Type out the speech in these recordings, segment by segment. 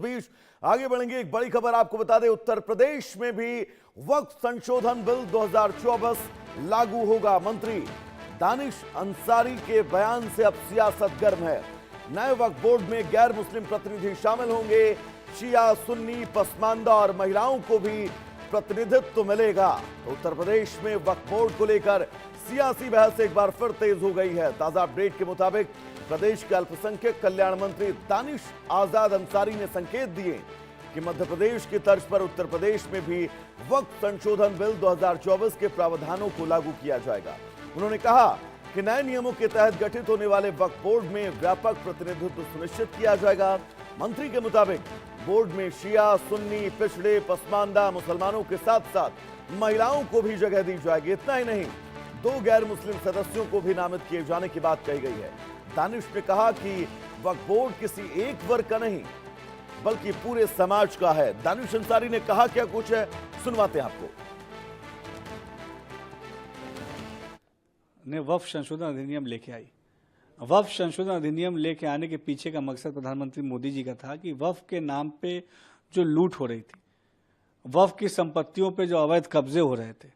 बीच आगे बढ़ेंगे, एक बड़ी खबर आपको बता दें, उत्तर प्रदेश में भी वक्फ संशोधन बिल 2024 लागू होगा। मंत्री दानिश अंसारी के बयान से अब सियासत गर्म है। नए वक्फ बोर्ड में गैर मुस्लिम प्रतिनिधि शामिल होंगे। शिया, सुन्नी, पसमानदा और महिलाओं को भी प्रतिनिधित्व मिलेगा। तो उत्तर प्रदेश में वक्फ बोर्ड को लेकर सियासी बहस एक बार फिर तेज हो गई है। ताजा अपडेट के मुताबिक प्रदेश के अल्पसंख्यक कल्याण मंत्री दानिश आजाद अंसारी ने संकेत दिए कि मध्य प्रदेश की तर्ज पर उत्तर प्रदेश में भी वक्फ संशोधन बिल 2024 के प्रावधानों को लागू किया जाएगा। उन्होंने कहा कि नए नियमों के तहत गठित होने वाले वक्फ बोर्ड में व्यापक प्रतिनिधित्व सुनिश्चित किया जाएगा। मंत्री के मुताबिक बोर्ड में शिया, सुन्नी, पिछड़े, पसमानदा, मुसलमानों के साथ साथ महिलाओं को भी जगह दी जाएगी। इतना ही नहीं, 2 गैर मुस्लिम सदस्यों को भी नामित किए जाने की बात कही गई है। दानिश ने कहा कि वक्फ बोर्ड किसी एक वर्ग का नहीं बल्कि पूरे समाज का है। दानिश अंसारी ने कहा क्या कुछ है, सुनवाते हैं आपको। ने वक्फ संशोधन अधिनियम लेके आई। वक्फ संशोधन अधिनियम लेके आने के पीछे का मकसद प्रधानमंत्री मोदी जी का था कि वक्फ के नाम पे जो लूट हो रही थी, वक्फ की संपत्तियों पे जो अवैध कब्जे हो रहे थे,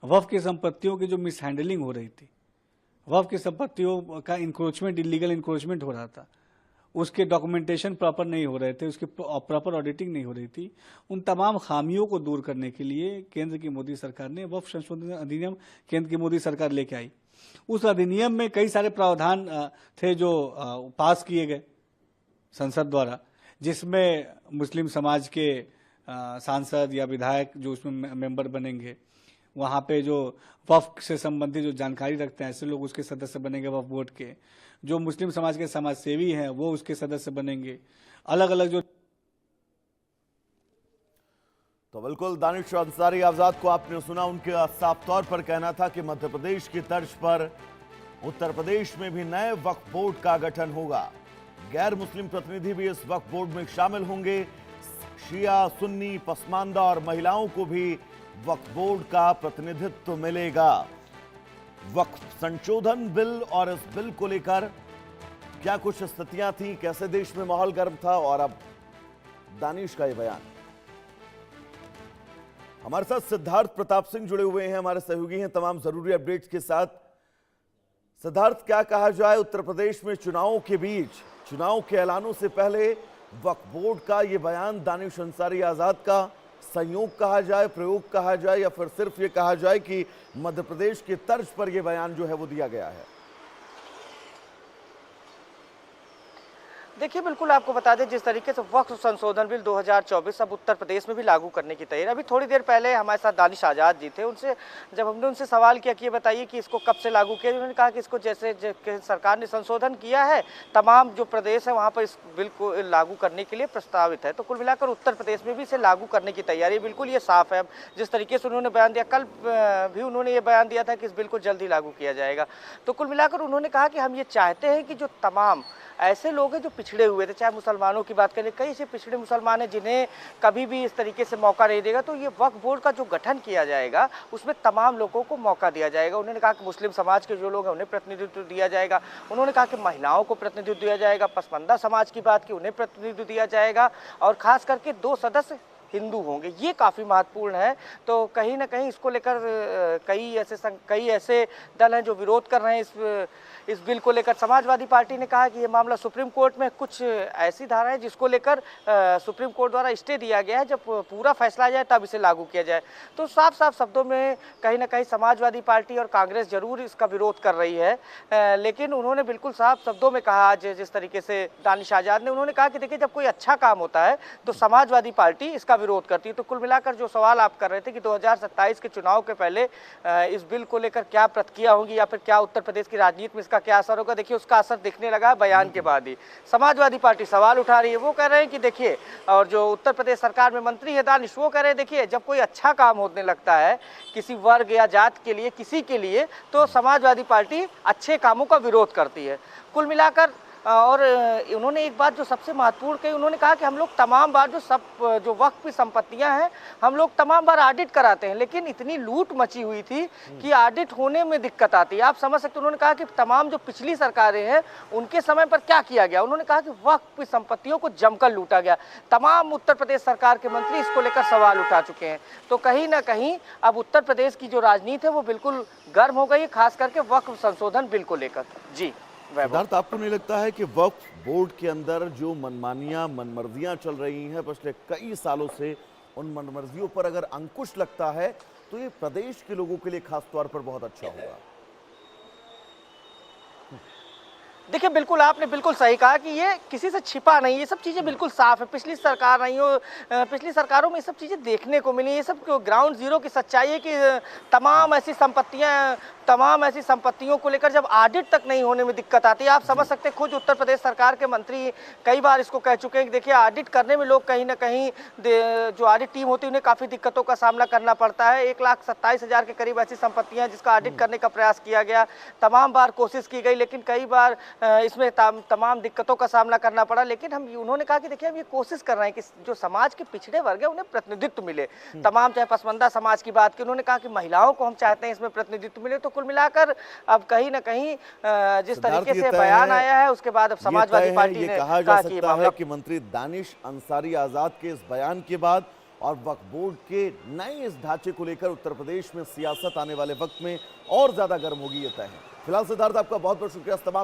वक्फ की संपत्तियों की जो मिसहैंडलिंग हो रही थी, वक्फ की संपत्तियों का इंक्रोचमेंट, इलीगल इंक्रोचमेंट हो रहा था, उसके डॉक्यूमेंटेशन प्रॉपर नहीं हो रहे थे, उसकी प्रॉपर ऑडिटिंग नहीं हो रही थी, उन तमाम खामियों को दूर करने के लिए केंद्र की मोदी सरकार ने वक्फ संशोधन अधिनियम केंद्र की मोदी सरकार लेके आई। उस अधिनियम में कई सारे प्रावधान थे जो पास किए गए संसद द्वारा, जिसमें मुस्लिम समाज के सांसद या विधायक जो उसमें मेंबर बनेंगे, वहाँ पे जो वक्फ से संबंधित जो जानकारी रखते हैं ऐसे लोग उसके सदस्य बनेंगे वक्फ बोर्ड के, जो मुस्लिम समाज के समाज सेवी हैं वो उसके सदस्य बनेंगे, अलग अलग जो। तो बिल्कुल दानिश अंसारी आजाद को आपने सुना, उनके साफ तौर पर कहना था कि मध्य प्रदेश की तर्ज पर उत्तर प्रदेश में भी नए वक्फ बोर्ड का गठन होगा। गैर मुस्लिम प्रतिनिधि भी इस वक्फ बोर्ड में शामिल होंगे। शिया, सुन्नी, पसमानदा और महिलाओं को भी वक्फ बोर्ड का प्रतिनिधित्व मिलेगा। वक्फ संशोधन बिल और इस बिल को लेकर क्या कुछ स्थितियां थी, कैसे देश में माहौल गर्म था, और अब दानिश का ये बयान। हमारे साथ सिद्धार्थ प्रताप सिंह जुड़े हुए हैं, हमारे सहयोगी हैं तमाम जरूरी अपडेट्स के साथ। सिद्धार्थ, क्या कहा जाए, उत्तर प्रदेश में चुनावों के बीच, चुनाव के ऐलानों से पहले वक्फ बोर्ड का ये बयान दानिश अंसारी आजाद का संयोग कहा जाए, प्रयोग कहा जाए, या फिर सिर्फ ये कहा जाए कि मध्य प्रदेश की तर्ज पर यह बयान जो है वो दिया गया है? देखिए, बिल्कुल आपको बता दें, जिस तरीके से वक्फ संशोधन बिल 2024 अब उत्तर प्रदेश में भी लागू करने की तैयारी। अभी थोड़ी देर पहले हमारे साथ दानिश आजाद जी थे, उनसे जब हमने उनसे सवाल किया कि ये बताइए कि इसको कब से लागू किया, उन्होंने कहा कि इसको जैसे सरकार ने संशोधन किया है, तमाम जो प्रदेश है वहाँ पर इस बिल को लागू करने के लिए प्रस्तावित है। तो कुल मिलाकर उत्तर प्रदेश में भी इसे लागू करने की तैयारी बिल्कुल ये साफ है। अब जिस तरीके से उन्होंने बयान दिया, कल भी उन्होंने ये बयान दिया था कि इस बिल को जल्द ही लागू किया जाएगा। तो कुल मिलाकर उन्होंने कहा कि हम ये चाहते हैं कि जो तमाम ऐसे लोग हैं जो पिछड़े हुए थे, चाहे मुसलमानों की बात करें, कई ऐसे पिछड़े मुसलमान हैं जिन्हें कभी भी इस तरीके से मौका नहीं देगा, तो ये वक्फ बोर्ड का जो गठन किया जाएगा उसमें तमाम लोगों को मौका दिया जाएगा। उन्होंने कहा कि मुस्लिम समाज के जो लोग हैं उन्हें प्रतिनिधित्व दिया जाएगा, उन्होंने कहा कि महिलाओं को प्रतिनिधित्व दिया जाएगा, पसमानदा समाज की बात की, उन्हें प्रतिनिधित्व दिया जाएगा, और खास करके 2 सदस्य हिंदू होंगे। ये काफ़ी महत्वपूर्ण है। तो कहीं ना कहीं इसको लेकर कई ऐसे दल हैं जो विरोध कर रहे हैं इस बिल को लेकर। समाजवादी पार्टी ने कहा कि ये मामला सुप्रीम कोर्ट में, कुछ ऐसी धाराएं जिसको लेकर सुप्रीम कोर्ट द्वारा स्टे दिया गया है, जब पूरा फैसला आ जाए तब इसे लागू किया जाए। तो साफ साफ शब्दों में कहीं ना कहीं समाजवादी पार्टी और कांग्रेस जरूर इसका विरोध कर रही है, लेकिन उन्होंने बिल्कुल साफ शब्दों में कहा, आज जिस तरीके से दानिश आजाद ने, उन्होंने कहा कि देखिए, जब कोई अच्छा काम होता है तो समाजवादी पार्टी इसका विरोध करती है। तो कुल मिलाकर जो सवाल आप कर रहे थे कि 2027 के चुनाव के पहले इस बिल को लेकर क्या प्रतिक्रिया होगी या फिर क्या उत्तर प्रदेश की राजनीति में इसका क्या असर होगा, देखिए उसका असर दिखने लगा है बयान के बाद ही। समाजवादी पार्टी सवाल उठा रही है, वो कह रहे हैं कि देखिए, और जो उत्तर प्रदेश सरकार में मंत्री है दानिश, वो कह रहे हैं देखिए, जब कोई अच्छा काम होने लगता है किसी वर्ग या जात के लिए, किसी के लिए, तो समाजवादी पार्टी अच्छे कामों का विरोध करती है। कुल मिलाकर और उन्होंने एक बात जो सबसे महत्वपूर्ण कही, उन्होंने कहा कि हम लोग तमाम बार जो वक्फ की संपत्तियां हैं हम लोग तमाम बार ऑडिट कराते हैं, लेकिन इतनी लूट मची हुई थी कि ऑडिट होने में दिक्कत आती है। आप समझ सकते हैं, उन्होंने कहा कि तमाम जो पिछली सरकारें हैं उनके समय पर क्या किया गया। उन्होंने कहा कि वक्फ की संपत्तियों को जमकर लूटा गया। तमाम उत्तर प्रदेश सरकार के मंत्री इसको लेकर सवाल उठा चुके हैं। तो कहीं ना कहीं अब उत्तर प्रदेश की जो राजनीति है वो बिल्कुल गर्म हो गई, खास करके वक्फ संशोधन बिल को लेकर। जी सिद्धार्थ, आपको नहीं लगता है कि वक्फ बोर्ड के अंदर जो मनमानियां मनमर्जियां चल रही हैं पिछले कई सालों से, उन मनमर्जियों पर अगर अंकुश लगता है तो ये प्रदेश के लोगों के लिए खास तौर पर बहुत अच्छा होगा? देखिए, बिल्कुल आपने बिल्कुल सही कहा कि ये किसी से छिपा नहीं, ये सब चीज़ें बिल्कुल साफ है। पिछली सरकार नहीं हो, पिछली सरकारों में ये सब चीज़ें देखने को मिली। ये सब ग्राउंड जीरो की सच्चाई है कि तमाम ऐसी संपत्तियों को लेकर जब ऑडिट तक नहीं होने में दिक्कत आती है। आप समझ सकते हैं, खुद उत्तर प्रदेश सरकार के मंत्री कई बार इसको कह चुके हैं कि देखिए, ऑडिट करने में लोग कहीं ना कहीं जो ऑडिट टीम होती है उन्हें काफ़ी दिक्कतों का सामना करना पड़ता है। 1,27,000 के करीब ऐसी संपत्तियां जिसका ऑडिट करने का प्रयास किया गया, तमाम बार कोशिश की गई, लेकिन कई बार इसमें तमाम दिक्कतों का सामना करना पड़ा। लेकिन उन्होंने कहा कि देखिए, हम ये कोशिश कर रहे हैं कि जो समाज के पिछड़े वर्ग है उन्हें प्रतिनिधित्व मिले। तमाम, चाहे पसमानदा समाज की बात की, उन्होंने कहा कि महिलाओं को हम चाहते हैं इसमें प्रतिनिधित्व मिले। तो कुल मिलाकर अब कहीं ना कहीं जिस तरीके से बयान आया है उसके बाद अब समाजवादी पार्टी ने कहा जा सकता है कि मंत्री दानिश अंसारी आजाद के इस बयान के बाद और वक्फ बोर्ड के नए इस ढांचे को लेकर उत्तर प्रदेश में सियासत आने वाले वक्त में और ज्यादा गर्म होगी, ये तय है। फिलहाल सिद्धार्थ, आपका बहुत बहुत शुक्रिया तमाम